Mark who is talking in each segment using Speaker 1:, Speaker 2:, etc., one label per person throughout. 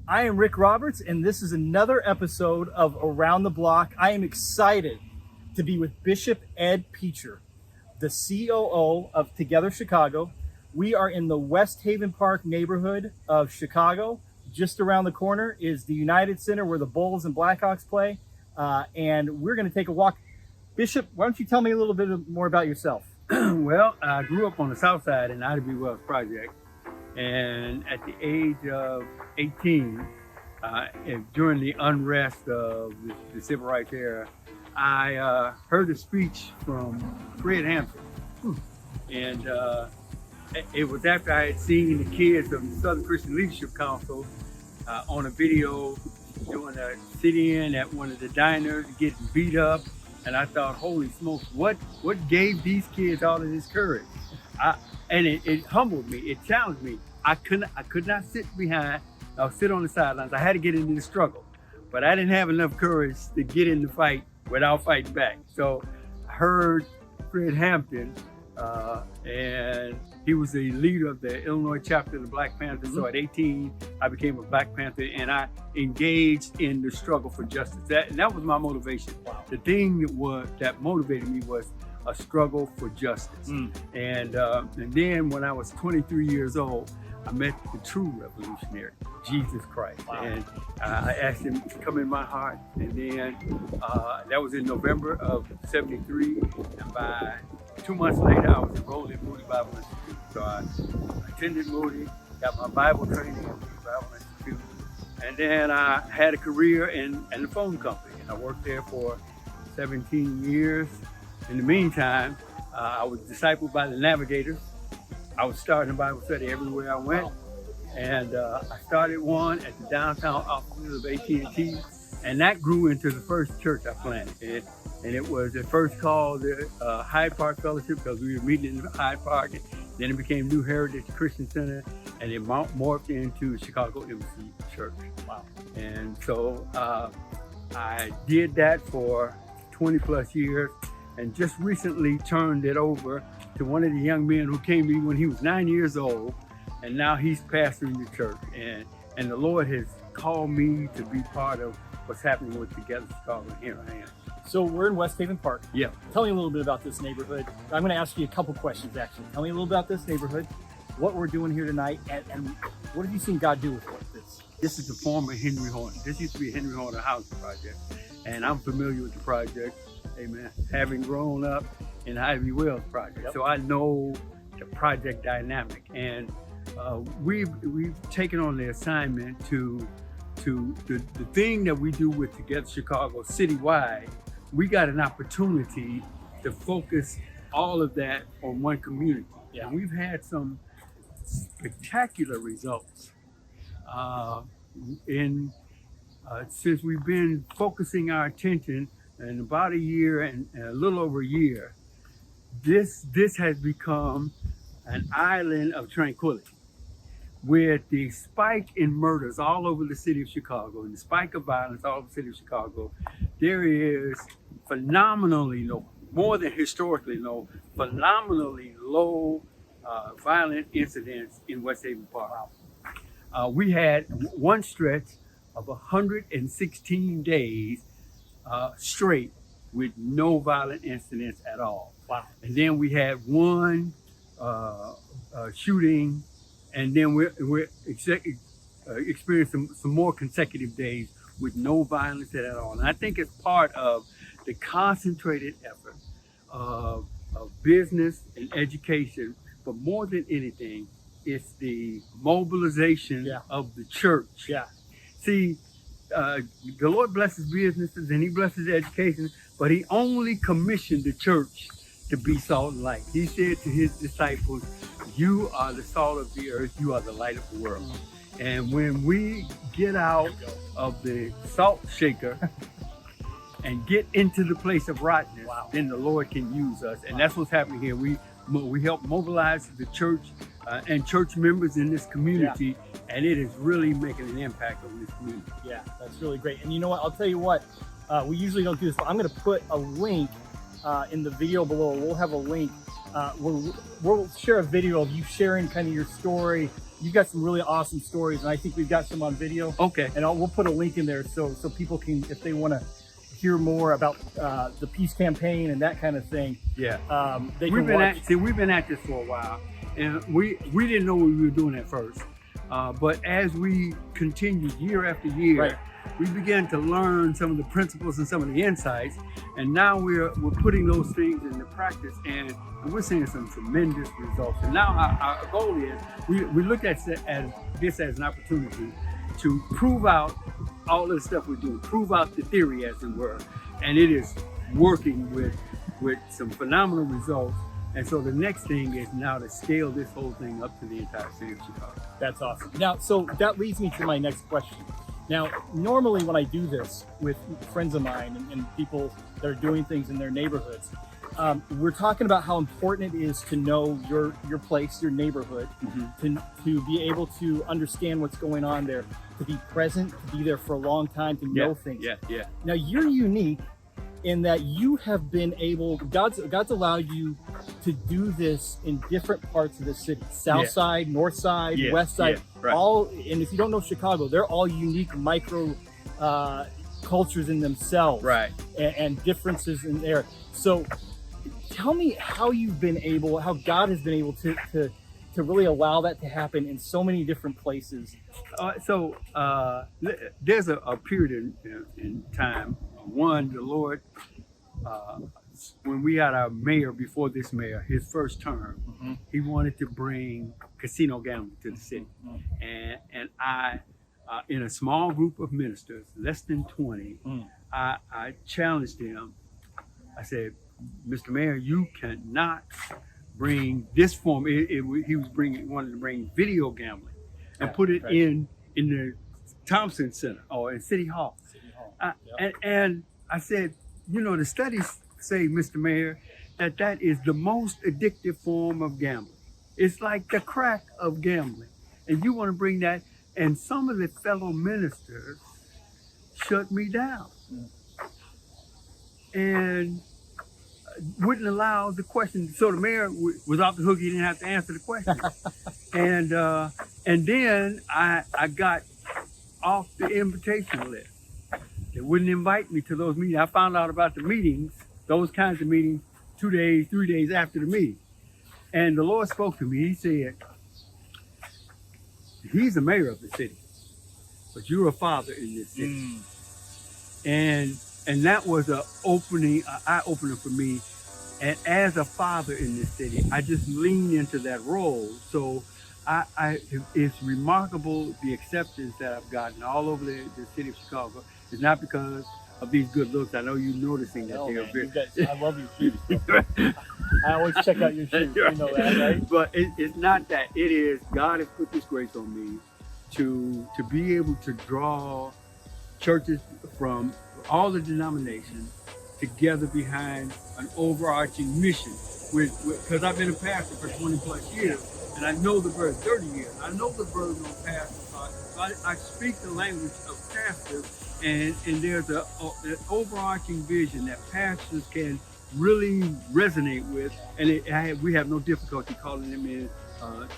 Speaker 1: I am Rick Roberts, and this is another episode of Around the Block. I am excited to be with Bishop Ed Peecher, the COO of Together Chicago. We are in the Westhaven Park neighborhood of Chicago. Just around the corner is the United Center where the Bulls and Blackhawks play, and we're going to take a walk. Bishop, why don't you tell me a little bit more about yourself?
Speaker 2: Well, I grew up on the south side in Ivy Wells Project, and at the age of 18, during the unrest of the civil rights era, I heard a speech from Fred Hampton. And it was after I had seen the kids of the Southern Christian Leadership Council on a video doing a sit-in at one of the diners, getting beat up. And I thought, holy smokes, what gave these kids all of this courage? And it humbled me, it challenged me. I could not sit on the sidelines. I had to get into the struggle, but I didn't have enough courage to get in the fight without fighting back. So I heard Fred Hampton, and he was the leader of the Illinois chapter of the Black Panthers. So at 18, I became a Black Panther, and I engaged in the struggle for justice. That was my motivation.
Speaker 1: Wow.
Speaker 2: The thing that motivated me was a struggle for justice. And then when I was 23 years old, I met the true revolutionary, Jesus Christ.
Speaker 1: Wow.
Speaker 2: And I asked him to come in my heart. And then that was in November of '73. And by 2 months later, I was enrolled in Moody Bible Institute. So I attended Moody, got my Bible training at Moody Bible Institute. And then I had a career in the phone company. And I worked there for 17 years. In the meantime, I was discipled by the Navigators. I was starting a Bible study everywhere I went.
Speaker 1: Wow.
Speaker 2: And I started one at the downtown offices of AT&T. And that grew into the first church I planted. And it was at first called the Hyde Park Fellowship because we were meeting in Hyde Park. And then it became New Heritage Christian Center. And it morphed into Chicago Embassy Church.
Speaker 1: Wow.
Speaker 2: And so I did that for 20 plus years. And just recently turned it over to one of the young men who came to me when he was 9 years old, and now he's pastoring the church. And the Lord has called me to be part of what's happening with Together Chicago, and here I am.
Speaker 1: So we're in Westhaven Park.
Speaker 2: Yeah.
Speaker 1: Tell me a little bit about this neighborhood. I'm going to ask you a couple questions, actually. Tell me a little about this neighborhood, what we're doing here tonight, and what have you seen God do with this?
Speaker 2: This is the former Henry Horner. This used to be Henry Horner Housing Project, and I'm familiar with the project. Amen. Having grown up in the Ivy Wells Project.
Speaker 1: Yep.
Speaker 2: So I know the project dynamic. And we've taken on the assignment to the thing that we do with Together Chicago citywide. We got an opportunity to focus all of that on one community.
Speaker 1: Yeah.
Speaker 2: And we've had some spectacular results since we've been focusing our attention. In about a year and a little over a year, this has become an island of tranquility. With the spike in murders all over the city of Chicago and the spike of violence all over the city of Chicago, there is phenomenally low, more than historically low, phenomenally low violent incidents in Westhaven Park. We had one stretch of 116 days straight with no violent incidents at all.
Speaker 1: Wow.
Speaker 2: And then we had one shooting, and then we're experiencing some more consecutive days with no violence at all. And I think it's part of the concentrated effort of business and education, but more than anything, it's the mobilization of the church.
Speaker 1: Yeah.
Speaker 2: See, the Lord blesses businesses and he blesses education, but he only commissioned the church to be salt and light. He said to his disciples, you are the salt of the earth, you are the light of the world. And when we get out of the salt shaker and get into the place of rottenness, then the Lord can use us. And that's what's happening here. We help mobilize the church and church members in this community, and it is really making an impact on this community.
Speaker 1: Yeah, that's really great. And you know what? I'll tell you what, we usually don't do this, but I'm going to put a link in the video below, we'll have a link. We'll share a video of you sharing kind of your story. You've got some really awesome stories, and I think we've got some on video.
Speaker 2: Okay.
Speaker 1: And we'll put a link in there so people can, if they want to hear more about the peace campaign and that kind of thing.
Speaker 2: Yeah.
Speaker 1: They can watch.
Speaker 2: We've been at this for a while, and we didn't know what we were doing at first. But as we continued year after year,
Speaker 1: Right.
Speaker 2: we began to learn some of the principles and some of the insights, and now we're putting those things into practice, and we're seeing some tremendous results. And now our goal is we look at this as an opportunity to prove out all of the stuff we're doing, prove out the theory, as it were, and it is working with some phenomenal results. And so the next thing is now to scale this whole thing up to the entire city of Chicago.
Speaker 1: That's awesome. Now, so that leads me to my next question. Now, normally when I do this with friends of mine and people that are doing things in their neighborhoods, we're talking about how important it is to know your place, your neighborhood, to be able to understand what's going on there, to be present, to be there for a long time, to know things.
Speaker 2: Yeah.
Speaker 1: Now, you're unique in that you have been able, God's allowed you to do this in different parts of the city, south side, north side, west side,
Speaker 2: right.
Speaker 1: all. And if you don't know Chicago, they're all unique micro cultures in themselves,
Speaker 2: Right.
Speaker 1: and differences in there. So tell me how you've been able, how God has been able to really allow that to happen in so many different places.
Speaker 2: There's a period in time. One, the Lord, when we had our mayor before this mayor, his first term, he wanted to bring casino gambling to the city. And I, in a small group of ministers, less than 20, I challenged him. I said, Mr. Mayor, you cannot bring this form. He wanted to bring video gambling and put it in the Thompson Center or in City Hall. And I said, the studies say, Mr. Mayor, that is the most addictive form of gambling. It's like the crack of gambling. And you want to bring that, and some of the fellow ministers shut me down and wouldn't allow the question. So the mayor was off the hook. He didn't have to answer the question. And then I got off the invitation list. They wouldn't invite me to those meetings. I found out about the meetings, those kinds of meetings, 2 days, 3 days after the meeting. And the Lord spoke to me. He said, he's the mayor of the city, but you're a father in this city. And that was an eye-opener for me. And as a father in this city, I just leaned into that role. So it's remarkable the acceptance that I've gotten all over the city of Chicago. It's not because of these good looks. I know you're noticing that they are very.
Speaker 1: I love your shoes. I always check out your shoes. You know that, right?
Speaker 2: But it's not that. It is God has put this grace on me to be able to draw churches from all the denominations together behind an overarching mission. Because I've been a pastor for 20 plus years, and I know the burden, 30 years. I know the burden on pastors. So I speak the language of pastors. And there's an overarching vision that pastors can really resonate with, and we have no difficulty calling them in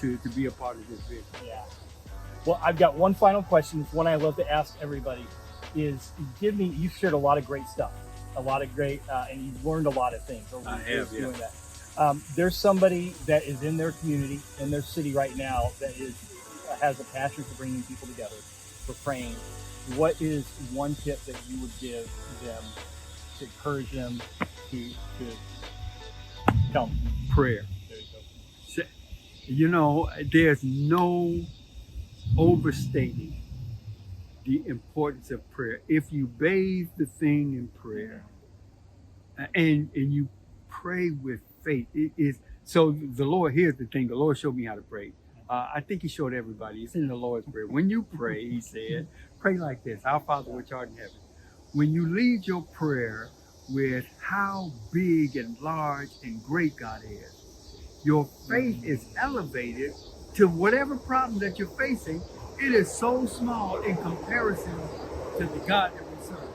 Speaker 2: to be a part of this vision.
Speaker 1: Yeah. Well, I've got one final question. It's one I love to ask everybody. Is you've shared a lot of great stuff, a lot of great, and you've learned a lot of things over the years doing that. There's somebody that is in their community, in their city right now, that has a passion for bringing people together, for praying. What is one tip that you would give them to encourage them to come?
Speaker 2: Prayer.
Speaker 1: There you go.
Speaker 2: There's no overstating the importance of prayer. If you bathe the thing in prayer and you pray with faith, it is. So the Lord, here's the thing, the Lord showed me how to pray. I think he showed everybody. It's in the Lord's Prayer. When you pray, he said, pray like this: Our Father which art in heaven. When you lead your prayer with how big and large and great God is, your faith is elevated to whatever problem that you're facing. It is so small in comparison to the God that we serve.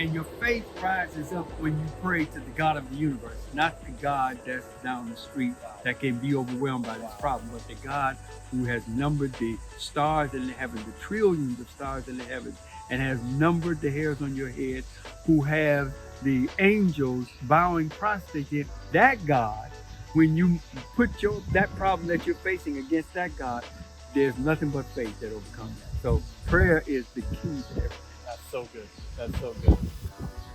Speaker 2: And your faith rises up when you pray to the God of the universe, not the God that's down the street that can be overwhelmed by this problem, but the God who has numbered the stars in the heavens, the trillions of stars in the heavens, and has numbered the hairs on your head, who have the angels bowing prostrate to him. That God, when you put that problem that you're facing against that God, there's nothing but faith that overcomes that. So prayer is the key to everything.
Speaker 1: That's so good. That's so good.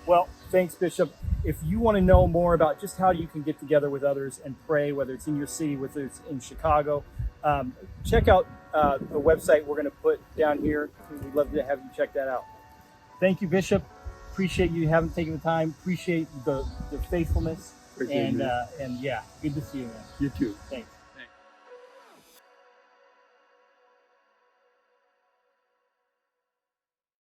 Speaker 1: Well, thanks, Bishop. If you want to know more about just how you can get together with others and pray, whether it's in your city, whether it's in Chicago, check out the website we're going to put down here. We'd love to have you check that out. Thank you, Bishop. Appreciate you having taken the time. Appreciate the faithfulness.
Speaker 2: Appreciate
Speaker 1: and yeah, good to see you, man.
Speaker 2: You too.
Speaker 1: Thanks.